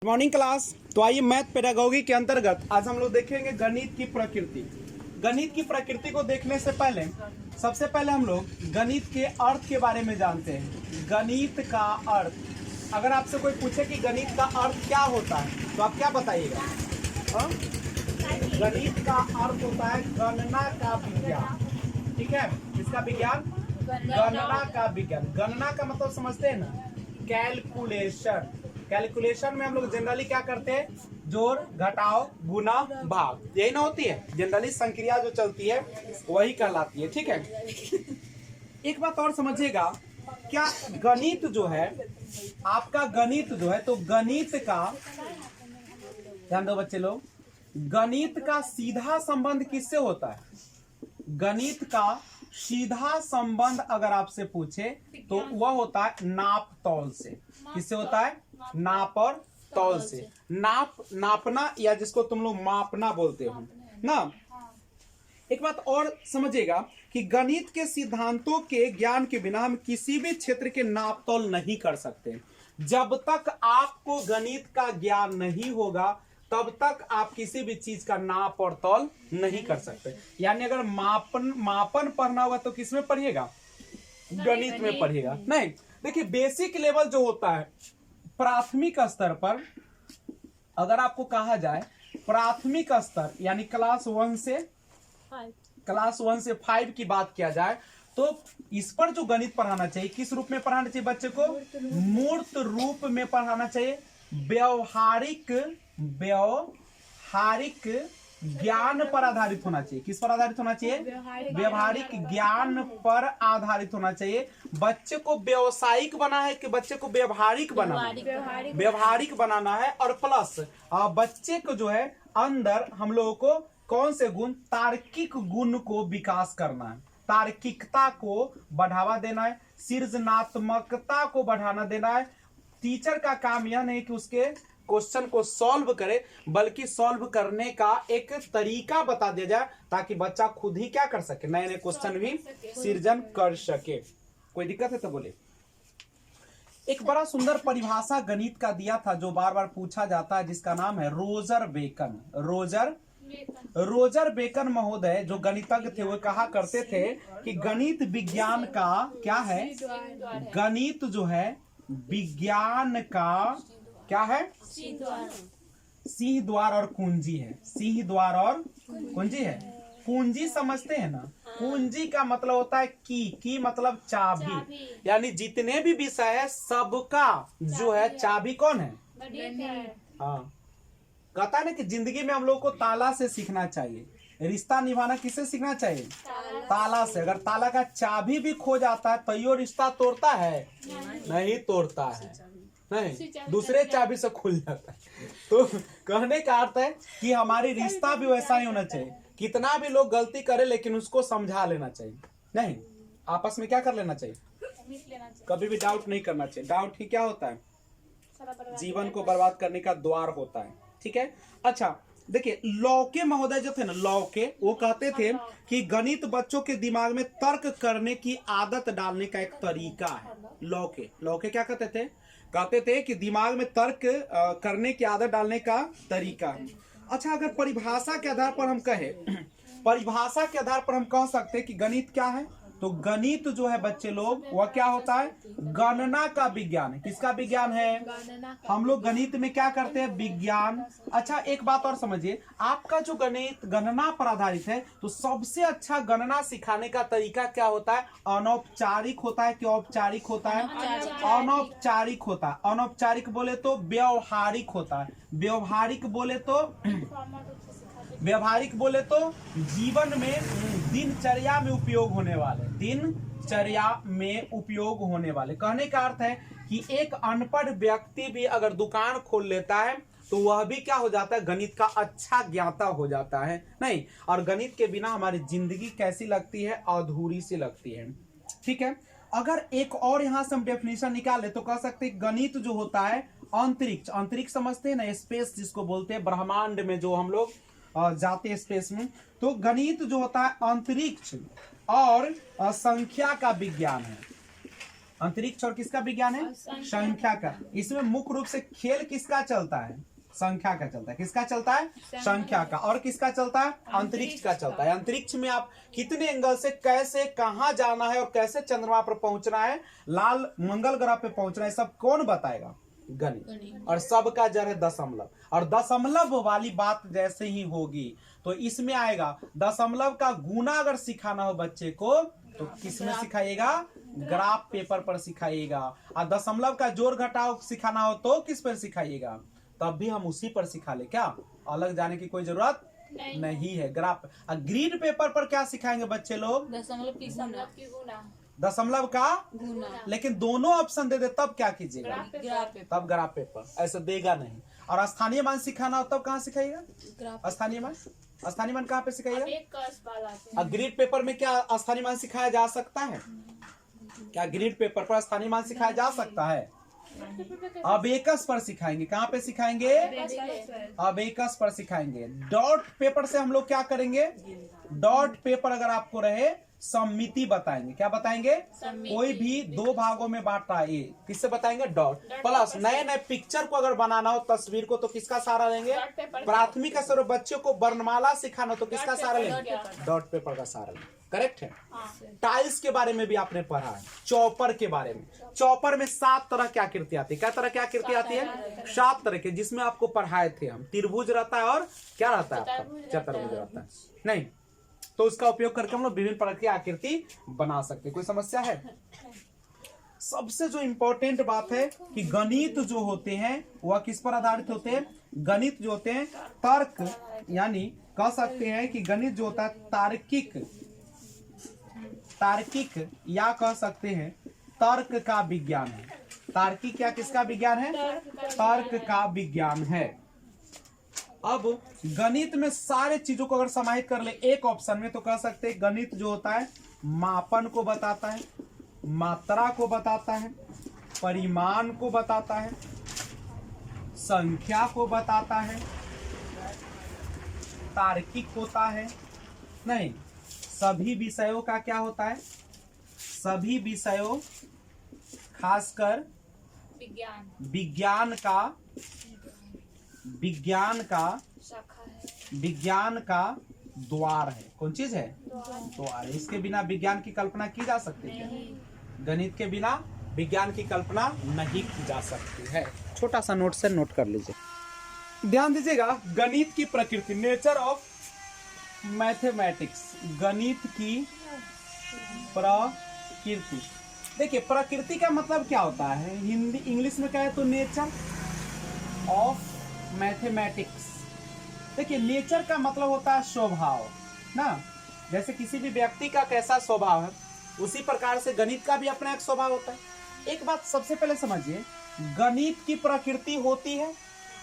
Morning class. तो आइए math pedagogy के अंतर्गत आज हम लोग देखेंगे गणित की प्रकृति। गणित की प्रकृति को देखने से पहले सबसे पहले हम लोग गणित के अर्थ के बारे में जानते हैं। गणित का अर्थ, अगर आपसे कोई पूछे कि गणित का अर्थ क्या होता है तो आप क्या बताइएगा? गणित का अर्थ होता है गणना का विज्ञान। ठीक है, इसका विज्ञान गणना का विज्ञान। गणना का मतलब समझते हैं ना, कैलकुलेशन। कैलकुलेशन में हम लोग जनरली क्या करते हैं? जोड़, घटाव, गुना, भाग, यही ना होती है जनरली संक्रिया जो चलती है वही कहलाती है। ठीक है, एक बात और समझिएगा, क्या गणित जो है आपका, गणित जो है तो गणित का, ध्यान दो बच्चे लोग, गणित का सीधा संबंध किससे होता है? गणित का सीधा संबंध अगर आपसे पूछे तो वह होता है नाप तौल से। किससे होता है? नाप और तौल से। नापना या जिसको तुम लोग मापना बोलते हो ना। एक बात और समझिएगा कि गणित के सिद्धांतों के ज्ञान के बिना हम किसी भी क्षेत्र के नाप तौल नहीं कर सकते। जब तक आपको गणित का ज्ञान नहीं होगा तब तक आप किसी भी चीज का नाप और तौल नहीं कर सकते। यानी अगर मापन पढ़ना होगा तो किसमें पढ़िएगा? गणित में पढ़िएगा। नहीं, देखिए बेसिक लेवल जो होता है प्राथमिक स्तर पर, अगर आपको कहा जाए प्राथमिक स्तर यानी क्लास 1 से 5 की बात किया जाए तो इस पर जो गणित पढ़ाना चाहिए किस रूप में पढ़ाना चाहिए बच्चे को? मूर्त रूप में पढ़ाना चाहिए। व्यवहारिक ज्ञान पर आधारित होना चाहिए। किस पर आधारित होना चाहिए? व्यवहारिक ज्ञान पर आधारित होना चाहिए। बच्चे को व्यवसायिक बना है कि बच्चे को व्यवहारिक बनाना है? व्यवहारिक बनाना है। और प्लस बच्चे को जो है अंदर हम लोगों को कौन से गुण? तार्किक गुण को विकास करना है, तार्किकता को बढ़ावा देना है, सृजनात्मकता को बढ़ाना देना है। टीचर का काम यह नहीं कि उसके क्वेश्चन को सॉल्व करे बल्कि सॉल्व करने का एक तरीका बता दिया जाए ताकि बच्चा खुद ही क्या कर सके, नए नए क्वेश्चन भी सृजन कर सके। कोई दिक्कत है तो बोले। एक बड़ा सुंदर परिभाषा गणित का दिया था जो बार बार पूछा जाता है, जिसका नाम है रोजर बेकन। रोजर बेकन महोदय जो गणितज्ञ थे वो कहा करते थे कि गणित विज्ञान का क्या है? गणित जो है विज्ञान का क्या है? सिंह द्वार और कुंजी है। सिंह द्वार और कुंजी है। कुंजी समझते हैं ना? कुंजी का मतलब होता है की मतलब चाबी। यानी जितने भी विषय है सबका जो है चाबी कौन है? हाँ, कहता है ना कि जिंदगी में हम लोग को ताला से सीखना चाहिए। रिश्ता निभाना किससे सीखना चाहिए? ताला से। अगर ताला का चाबी भी खो जाता है तो यो रिश्ता तोड़ता है? नहीं तोड़ता है, नहीं, दूसरे चाबी से खुल जाता है। तो कहने का अर्थ है कि हमारी रिश्ता भी वैसा ही होना चाहिए। कितना भी लोग गलती करे लेकिन उसको समझा लेना चाहिए। नहीं, आपस में क्या कर लेना चाहिए? कभी भी डाउट नहीं करना चाहिए। डाउट ही क्या होता है? जीवन को बर्बाद करने का द्वार होता है। ठीक है, अच्छा देखिए, लौके महोदय जो थे ना, लौके, वो कहते थे कि गणित बच्चों के दिमाग में तर्क करने की आदत डालने का एक तरीका है। लौके क्या कहते थे? कहते थे कि दिमाग में तर्क करने की आदत डालने का तरीका है। अच्छा, अगर परिभाषा के आधार पर हम कहें, परिभाषा के आधार पर हम कह सकते हैं कि गणित क्या है? तो गणित जो है बच्चे लोग वह क्या होता है? गणना का विज्ञान है। किसका विज्ञान है? हम लोग गणित में क्या करते हैं? विज्ञान। अच्छा, एक बात और समझिए, आपका जो गणित गणना पर आधारित है तो सबसे अच्छा गणना सिखाने का तरीका क्या होता है? अनौपचारिक होता है कि औपचारिक होता है? अनौपचारिक होता है। अनौपचारिक बोले तो व्यवहारिक होता है। व्यवहारिक बोले तो जीवन में दिनचर्या में उपयोग होने वाले। कहने का अर्थ है कि एक अनपढ़ व्यक्ति भी अगर दुकान खोल लेता है तो वह भी क्या हो जाता है? गणित का अच्छा ज्ञाता हो जाता है। नहीं, और गणित के बिना हमारी जिंदगी कैसी लगती है? अधूरी सी लगती है। ठीक है, अगर एक और यहां से हम डेफिनेशन निकाले तो कह सकते हैं गणित जो होता है अंतरिक्ष समझते हैं ना, स्पेस जिसको बोलते हैं, ब्रह्मांड में जो हम लोग जाते हैं स्पेस में, तो गणित जो होता है अंतरिक्ष और संख्या का विज्ञान है। अंतरिक्ष और किसका विज्ञान है? संख्या का। इसमें मुख्य रूप से खेल किसका चलता है? संख्या का चलता है। किसका चलता है? संख्या का। और किसका चलता है? अंतरिक्ष का चलता है। अंतरिक्ष में आप कितने एंगल से कैसे कहां जाना है और कैसे चंद्रमा पर पहुंचना है, लाल मंगल ग्रह पे पहुंचना है, सब कौन बताएगा? गणित। और सबका जड़ है दशमलव, और दशमलव वाली बात जैसे ही होगी तो इसमें आएगा दशमलव का गुना अगर सिखाना हो बच्चे को तो किसमें सिखाइएगा? ग्राफ पेपर पर सिखाइएगा। और दशमलव का जोड़ घटाव सिखाना हो तो किस पर सिखाइएगा? तब भी हम उसी पर सिखा ले, क्या अलग जाने की कोई जरूरत नहीं है। ग्राफ ग्रीड पेपर पर क्या सिखाएंगे बच्चे लोग? दशमलव का गुना। लेकिन दोनों ऑप्शन दे दे तब क्या कीजिएगा? तब ग्राफ पेपर। ऐसा देगा नहीं। और स्थानीय मान सिखाना हो तब कहाँ सिखाइएगा? स्थानीय मान। स्थानीय मान कहाँ पे सिखाइएगा? ग्रीड पेपर में क्या स्थानीय मान सिखाया जा सकता है? क्या ग्रीड पेपर पर स्थानीय मान सिखाया जा सकता है? अबेकस पर सिखाएंगे। कहाँ पे सिखाएंगे? अबेकस पर सिखाएंगे। डॉट पेपर से हम लोग क्या करेंगे? डॉट पेपर अगर आपको रहे सममिति बताएंगे। क्या बताएंगे? कोई भी दो भागों में बांटा है, किससे बताएंगे? डॉट। प्लस नए नए पिक्चर को अगर बनाना हो, तस्वीर को, तो किसका सहारा लेंगे? प्राथमिक स्तर बच्चों को वर्णमाला सिखाना हो तो किसका सहारा लेंगे? डॉट पेपर का सहारा लेंगे। करेक्ट है। टाइल्स के बारे में भी आपने पढ़ा है, चॉपर के बारे में। चॉपर में 7 तरह की आकृति आती है। क्या तरह की आकृति आती है? 7 तरह के, जिसमें आपको पढ़ाए थे हम। त्रिभुज रहता है और क्या रहता है आपका? चतुर्भुज रहता है। नहीं तो उसका उपयोग करके हम लोग विभिन्न प्रकार की आकृति बना सकते हैं। कोई समस्या है? सबसे जो इंपॉर्टेंट बात है कि गणित जो होते हैं वह किस पर आधारित होते हैं? गणित जो होते हैं तर्क, यानी कह सकते हैं कि गणित जो होता है तार्किक या कह सकते हैं तर्क का विज्ञान है। तार्किक या किसका विज्ञान है? तर्क का विज्ञान है। अब गणित में सारे चीजों को अगर समाहित कर ले एक ऑप्शन में तो कह सकते हैं गणित जो होता है मापन को बताता है, मात्रा को बताता है, परिमाण को बताता है, संख्या को बताता है, तार्किक होता है। नहीं, सभी विषयों का क्या होता है? सभी विषयों खासकर विज्ञान का द्वार है। कौन चीज है? द्वार है। इसके बिना विज्ञान की कल्पना की जा सकती है? गणित के बिना विज्ञान की कल्पना नहीं की जा सकती है। छोटा सा नोट से नोट कर लीजिए। ध्यान दीजिएगा, गणित की प्रकृति, नेचर ऑफ मैथमेटिक्स। गणित की प्रकृति। देखिए प्रकृति का मतलब क्या होता है? हिंदी इंग्लिश में कहे तो नेचर ऑफ मैथमेटिक्स। देखिए नेचर का मतलब होता है स्वभाव ना। जैसे किसी भी व्यक्ति का कैसा स्वभाव है उसी प्रकार से गणित का भी अपना एक स्वभाव होता है। एक बात सबसे पहले समझिए, गणित की प्रकृति होती है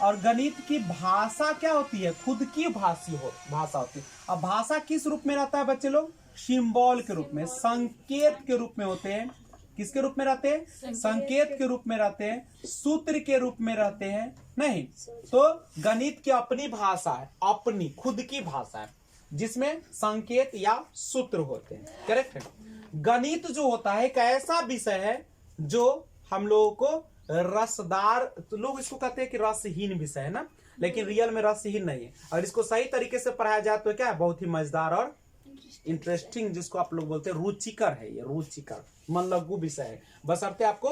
और गणित की भाषा क्या होती है? खुद की भाषा होती है। अब भाषा किस रूप में रहता है बच्चे लोग? सिंबल के रूप में, संकेत के रूप में होते हैं। किसके रूप में रहते हैं? संकेत के रूप में रहते हैं, सूत्र के रूप में रहते हैं। नहीं तो गणित की अपनी भाषा है, अपनी खुद की भाषा है जिसमें संकेत या सूत्र होते हैं। करेक्ट है। गणित जो होता है एक ऐसा विषय है जो हम लोगों को रसदार, तो लोग इसको कहते हैं कि रसहीन विषय है ना, लेकिन रियल में रसहीन नहीं है। और इसको सही तरीके से पढ़ाया जाए तो क्या है? बहुत ही मजेदार और इंटरेस्टिंग, जिसको आप लोग बोलते हैं रुचिकर है। ये रुचिकर मन लगू विषय है। बशर्ते आपका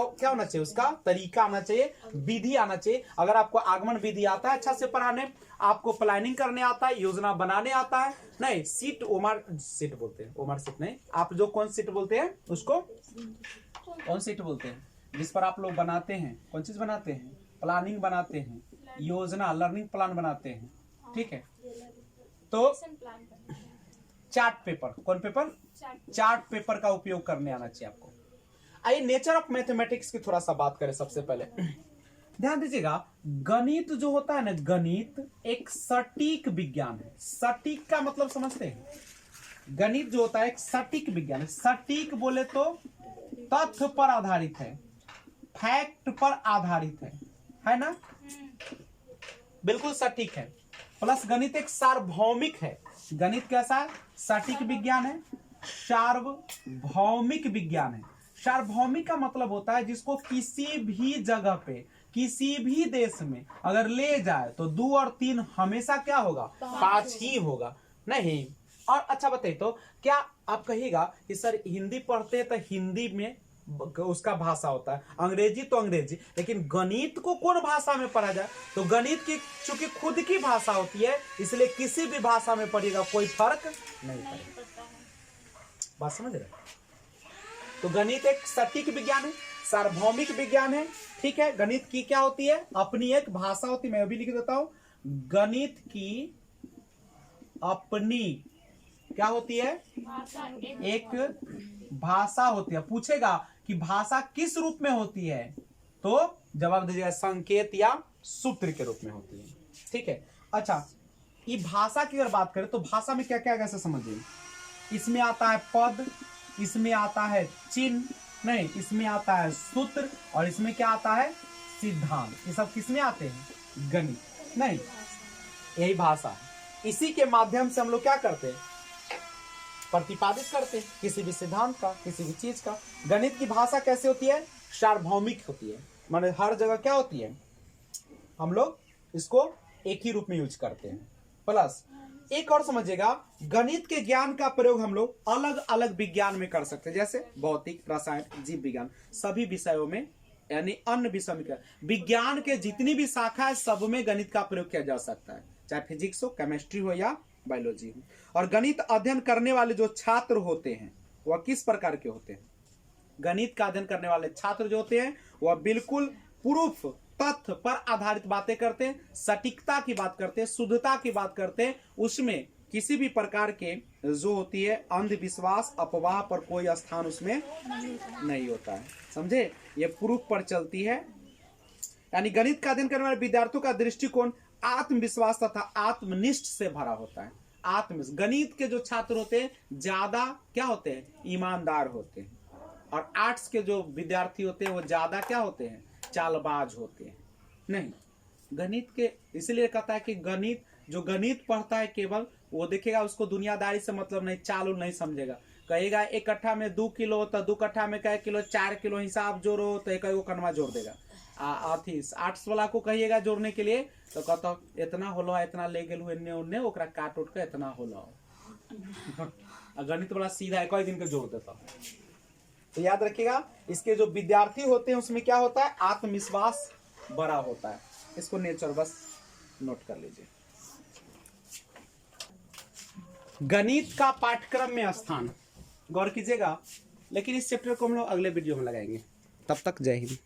क्या होना चाहिए? उसका तरीका आना चाहिए, विधि आना चाहिए। अगर आपको आगमन विधि आता है अच्छा से पढ़ाने, आपको प्लानिंग करने आता है, योजना बनाने आता है, नहीं सीट बोलते हैं, ओमर सीट नहीं, आप जो कौन सीट बोलते हैं उसको कौन सीट बोलते हैं जिस पर आप लोग बनाते हैं? कौन चीज बनाते हैं? प्लानिंग बनाते हैं, योजना, लर्निंग प्लान बनाते हैं। ठीक है। तो चार्ट पेपर, कौन पेपर? चार्ट पेपर का उपयोग करने आना चाहिए आपको। आइए नेचर ऑफ मैथमेटिक्स की थोड़ा सा बात करें। सबसे पहले ध्यान दीजिएगा, गणित जो होता है ना, गणित एक सटीक विज्ञान है। सटीक का मतलब समझते हैं? गणित जो होता है एक सटीक विज्ञान है। सटीक बोले तो तथ्य पर आधारित है, फैक्ट पर आधारित है ना? बिल्कुल सटीक है। प्लस गणित एक सार्वभौमिक है। गणित कैसा है? सटीक विज्ञान है, सार्वभौमिक विज्ञान है। सार्वभौमिक का मतलब होता है जिसको किसी भी जगह पे, किसी भी देश में अगर ले जाए तो 2 और 3 हमेशा क्या होगा, 5 ही होगा, नहीं। और अच्छा बताइए, तो क्या आप कहिएगा कि सर हिंदी पढ़ते हैं तो हिंदी में उसका भाषा होता है, अंग्रेजी तो अंग्रेजी, लेकिन गणित को कौन भाषा में पढ़ा जाए? तो गणित की चूंकि खुद की भाषा होती है, इसलिए किसी भी भाषा में पढ़िएगा कोई फर्क नहीं पड़ेगा। बात समझ रहे? तो गणित एक सटीक विज्ञान है, सार्वभौमिक विज्ञान है, ठीक है। गणित की क्या होती है, अपनी एक भाषा होती है। मैं अभी लिख देता हूं, गणित की अपनी क्या होती है, एक भाषा होती है। पूछेगा कि भाषा किस रूप में होती है, तो जवाब दीजिएगा संकेत या सूत्र के रूप में होती है, ठीक है। अच्छा, ये भाषा की अगर बात करें तो भाषा में क्या क्या कैसे समझिए, इसमें आता है पद, इसमें आता है चिन्ह, नहीं इसमें आता है सूत्र, और इसमें क्या आता है, सिद्धांत। ये सब किसमें आते हैं, गणित, नहीं यही भाषा है। इसी के माध्यम से हम लोग क्या करते हैं, प्रतिपादित करते हैं किसी भी सिद्धांत का, किसी भी चीज का। गणित की भाषा कैसे होती है, सार्वभौमिक होती है, माने हर जगह क्या होती है, हम लोग इसको एक ही रूप में यूज करते हैं। प्लस एक और समझिएगा, गणित के ज्ञान का प्रयोग हम लोग अलग अलग विज्ञान में कर सकते हैं, जैसे भौतिक, रसायन, जीव विज्ञान, सभी विषयों में, यानी अन्य विषय में। विज्ञान के जितनी भी शाखा है सब में गणित का प्रयोग किया जा सकता है, चाहे फिजिक्स हो, केमिस्ट्री हो या बायोलॉजी हो। और गणित अध्ययन करने वाले जो छात्र होते हैं वह किस प्रकार के होते हैं, गणित का अध्ययन करने वाले छात्र जो होते हैं वह बिल्कुल प्रूफ, तथ्य पर आधारित बातें करते हैं, सटीकता की बात करते हैं, शुद्धता की बात करते हैं, उसमें किसी भी प्रकार के जो होती है अंधविश्वास, अफवाह पर कोई स्थान उसमें नहीं होता है, समझे। ये प्रूफ पर चलती है। यानी गणित का अध्ययन करने वाले विद्यार्थियों का दृष्टिकोण आत्मविश्वास तथा आत्मनिष्ठ से भरा होता है। गणित के जो छात्र होते हैं ज्यादा क्या होते हैं, ईमानदार होते हैं, और आर्ट्स के जो विद्यार्थी होते हैं वो ज्यादा क्या होते हैं, चालबाज होते हैं। नहीं, गणित के इसलिए कहता है कि गणित, जो गणित पढ़ता है केवल वो देखेगा, उसको दुनियादारी से मतलब नहीं, चालू नहीं समझेगा। कहेगा एक कट्ठा में 2 किलो तो 2 कट्ठा में कै किलो, 4 किलो हिसाब जोड़ो तो एक कनवा जोड़ देगा। आर्ट्स वाला को कहिएगा जोड़ने के लिए तो कहता इतना होला, इतना ले गेलू एन्ने ओन्ने, ओकरा काट उठ के इतना होला। गणित वाला सीधा एक ही दिन के जोड़ देता। तो याद रखिएगा, इसके जो विद्यार्थी होते हैं उसमें क्या होता है, आत्मविश्वास बड़ा होता है। इसको नेचर बस नोट कर लीजिए। गणित का पाठ्यक्रम में स्थान, गौर कीजिएगा, लेकिन इस चैप्टर को हम लोग अगले वीडियो में लगाएंगे। तब तक जय हिंद।